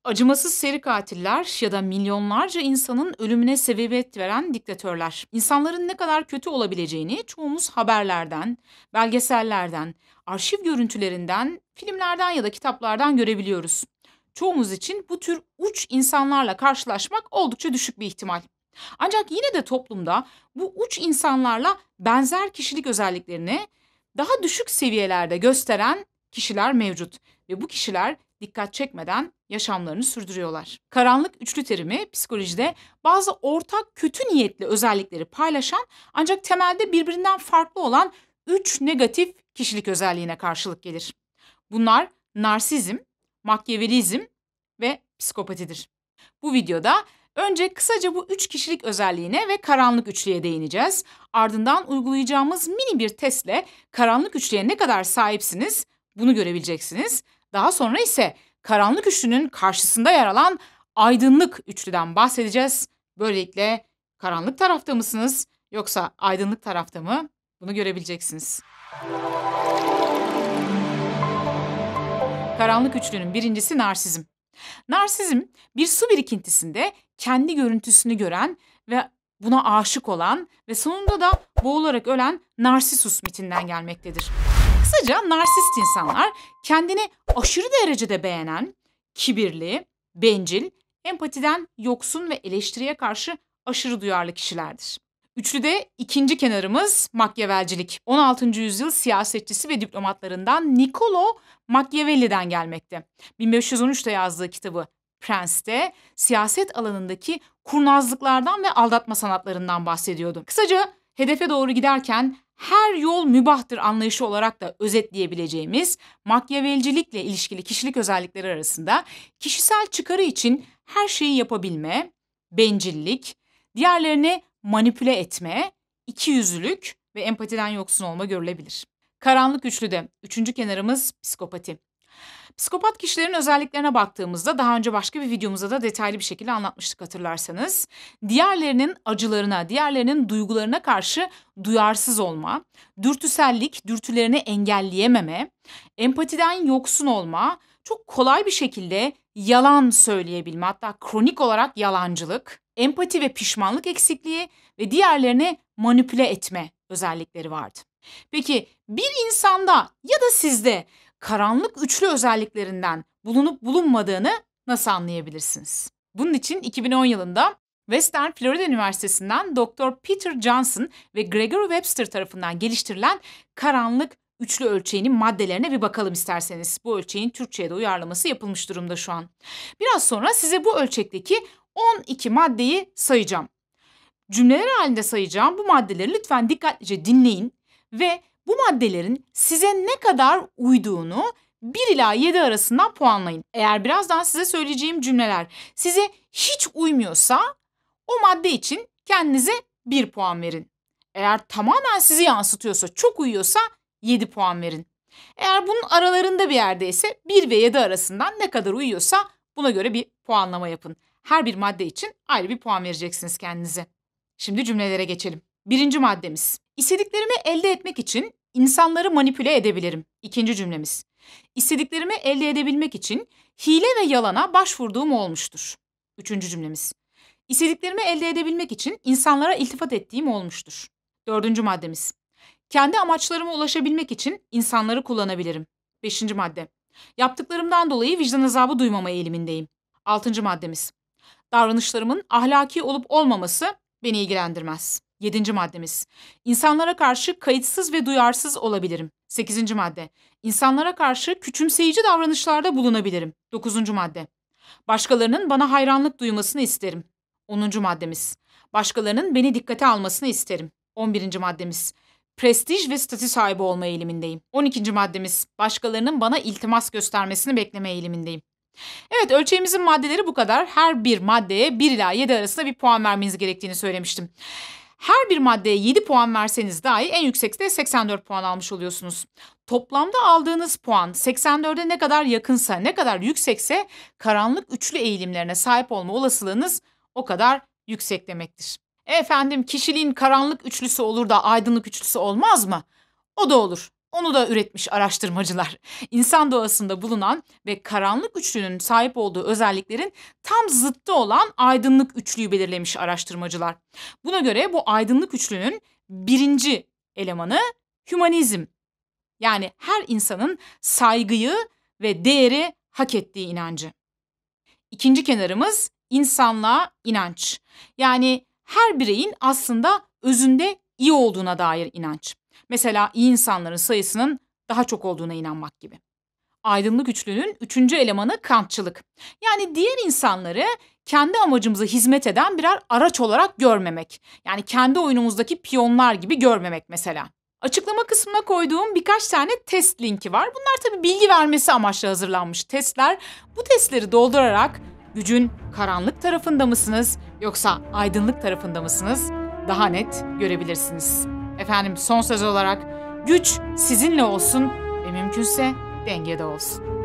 Acımasız seri katiller ya da milyonlarca insanın ölümüne sebebiyet veren diktatörler. İnsanların ne kadar kötü olabileceğini çoğumuz haberlerden, belgesellerden, arşiv görüntülerinden, filmlerden ya da kitaplardan görebiliyoruz. Çoğumuz için bu tür uç insanlarla karşılaşmak oldukça düşük bir ihtimal. Ancak yine de toplumda bu uç insanlarla benzer kişilik özelliklerini daha düşük seviyelerde gösteren kişiler mevcut ve bu kişiler dikkat çekmeden yaşamlarını sürdürüyorlar. Karanlık üçlü terimi psikolojide bazı ortak kötü niyetli özellikleri paylaşan ancak temelde birbirinden farklı olan 3 negatif kişilik özelliğine karşılık gelir. Bunlar narsizm, makyavelizm ve psikopatidir. Bu videoda önce kısaca bu 3 kişilik özelliğine ve karanlık üçlüye değineceğiz. Ardından uygulayacağımız mini bir testle karanlık üçlüye ne kadar sahipsiniz bunu görebileceksiniz. Daha sonra ise karanlık üçlünün karşısında yer alan aydınlık üçlüden bahsedeceğiz. Böylelikle karanlık tarafta mısınız yoksa aydınlık tarafta mı? Bunu görebileceksiniz. Karanlık üçlünün birincisi narsizm. Narsizm bir su birikintisinde kendi görüntüsünü gören ve buna aşık olan ve sonunda da boğularak ölen Narsisus mitinden gelmektedir. Kısaca narsist insanlar kendini aşırı derecede beğenen, kibirli, bencil, empatiden yoksun ve eleştiriye karşı aşırı duyarlı kişilerdir. Üçlüde ikinci kenarımız Makyavelcilik. 16. yüzyıl siyasetçisi ve diplomatlarından Niccolo Machiavelli'den gelmekte. 1513'te yazdığı kitabı Prens'te siyaset alanındaki kurnazlıklardan ve aldatma sanatlarından bahsediyordu. Kısaca hedefe doğru giderken her yol mübahtır anlayışı olarak da özetleyebileceğimiz Makyavelcilikle ilişkili kişilik özellikleri arasında kişisel çıkarı için her şeyi yapabilme, bencillik, diğerlerini manipüle etme, ikiyüzlülük ve empatiden yoksun olma görülebilir. Karanlık üçlüde üçüncü kenarımız psikopati. Psikopat kişilerin özelliklerine baktığımızda daha önce başka bir videomuzda da detaylı bir şekilde anlatmıştık hatırlarsanız. Diğerlerinin acılarına, diğerlerinin duygularına karşı duyarsız olma, dürtüsellik, dürtülerini engelleyememe, empatiden yoksun olma, çok kolay bir şekilde yalan söyleyebilme, hatta kronik olarak yalancılık, empati ve pişmanlık eksikliği ve diğerlerini manipüle etme özellikleri vardı. Peki bir insanda ya da sizde karanlık üçlü özelliklerinden bulunup bulunmadığını nasıl anlayabilirsiniz? Bunun için 2010 yılında Western Florida Üniversitesi'nden Dr. Peter Johnson ve Gregory Webster tarafından geliştirilen karanlık üçlü ölçeğinin maddelerine bir bakalım isterseniz. Bu ölçeğin Türkçe'ye de uyarlaması yapılmış durumda şu an. Biraz sonra size bu ölçekteki 12 maddeyi sayacağım. Cümleler halinde sayacağım bu maddeleri lütfen dikkatlice dinleyin ve bu maddelerin size ne kadar uyduğunu 1 ila 7 arasından puanlayın. Eğer birazdan size söyleyeceğim cümleler size hiç uymuyorsa o madde için kendinize 1 puan verin. Eğer tamamen sizi yansıtıyorsa, çok uyuyorsa 7 puan verin. Eğer bunun aralarında bir yerdeyse 1 ve 7 arasından ne kadar uyuyorsa buna göre bir puanlama yapın. Her bir madde için ayrı bir puan vereceksiniz kendinize. Şimdi cümlelere geçelim. Birinci maddemiz. İstediklerimi elde etmek için insanları manipüle edebilirim. İkinci cümlemiz. İstediklerimi elde edebilmek için hile ve yalana başvurduğum olmuştur. Üçüncü cümlemiz. İstediklerimi elde edebilmek için insanlara iltifat ettiğim olmuştur. Dördüncü maddemiz. Kendi amaçlarıma ulaşabilmek için insanları kullanabilirim. Beşinci madde. Yaptıklarımdan dolayı vicdan azabı duymama eğilimindeyim. Altıncı maddemiz. Davranışlarımın ahlaki olup olmaması beni ilgilendirmez. 7. maddemiz. İnsanlara karşı kayıtsız ve duyarsız olabilirim. 8. madde. İnsanlara karşı küçümseyici davranışlarda bulunabilirim. 9. madde. Başkalarının bana hayranlık duymasını isterim. 10. maddemiz. Başkalarının beni dikkate almasını isterim. 11. maddemiz. Prestij ve statü sahibi olma eğilimindeyim. 12. maddemiz. Başkalarının bana iltimas göstermesini bekleme eğilimindeyim. Evet, ölçeğimizin maddeleri bu kadar. Her bir maddeye 1 ila 7 arasında bir puan vermeniz gerektiğini söylemiştim. Her bir maddeye 7 puan verseniz dahi en yüksekte 84 puan almış oluyorsunuz. Toplamda aldığınız puan 84'e ne kadar yakınsa, ne kadar yüksekse karanlık üçlü eğilimlerine sahip olma olasılığınız o kadar yüksek demektir. Efendim, kişiliğin karanlık üçlüsü olur da aydınlık üçlüsü olmaz mı? O da olur. Onu da üretmiş araştırmacılar. İnsan doğasında bulunan ve karanlık üçlünün sahip olduğu özelliklerin tam zıttı olan aydınlık üçlüyü belirlemiş araştırmacılar. Buna göre bu aydınlık üçlünün birinci elemanı hümanizm. Yani her insanın saygıyı ve değeri hak ettiği inancı. İkinci kenarımız insanlığa inanç. Yani her bireyin aslında özünde iyi olduğuna dair inanç. Mesela iyi insanların sayısının daha çok olduğuna inanmak gibi. Aydınlık üçlünün üçüncü elemanı kantçılık. Yani diğer insanları kendi amacımıza hizmet eden birer araç olarak görmemek. Yani kendi oyunumuzdaki piyonlar gibi görmemek mesela. Açıklama kısmına koyduğum birkaç tane test linki var. Bunlar tabii bilgi vermesi amaçlı hazırlanmış testler. Bu testleri doldurarak gücün karanlık tarafında mısınız yoksa aydınlık tarafında mısınız daha net görebilirsiniz. Efendim son söz olarak güç sizinle olsun ve mümkünse dengede olsun.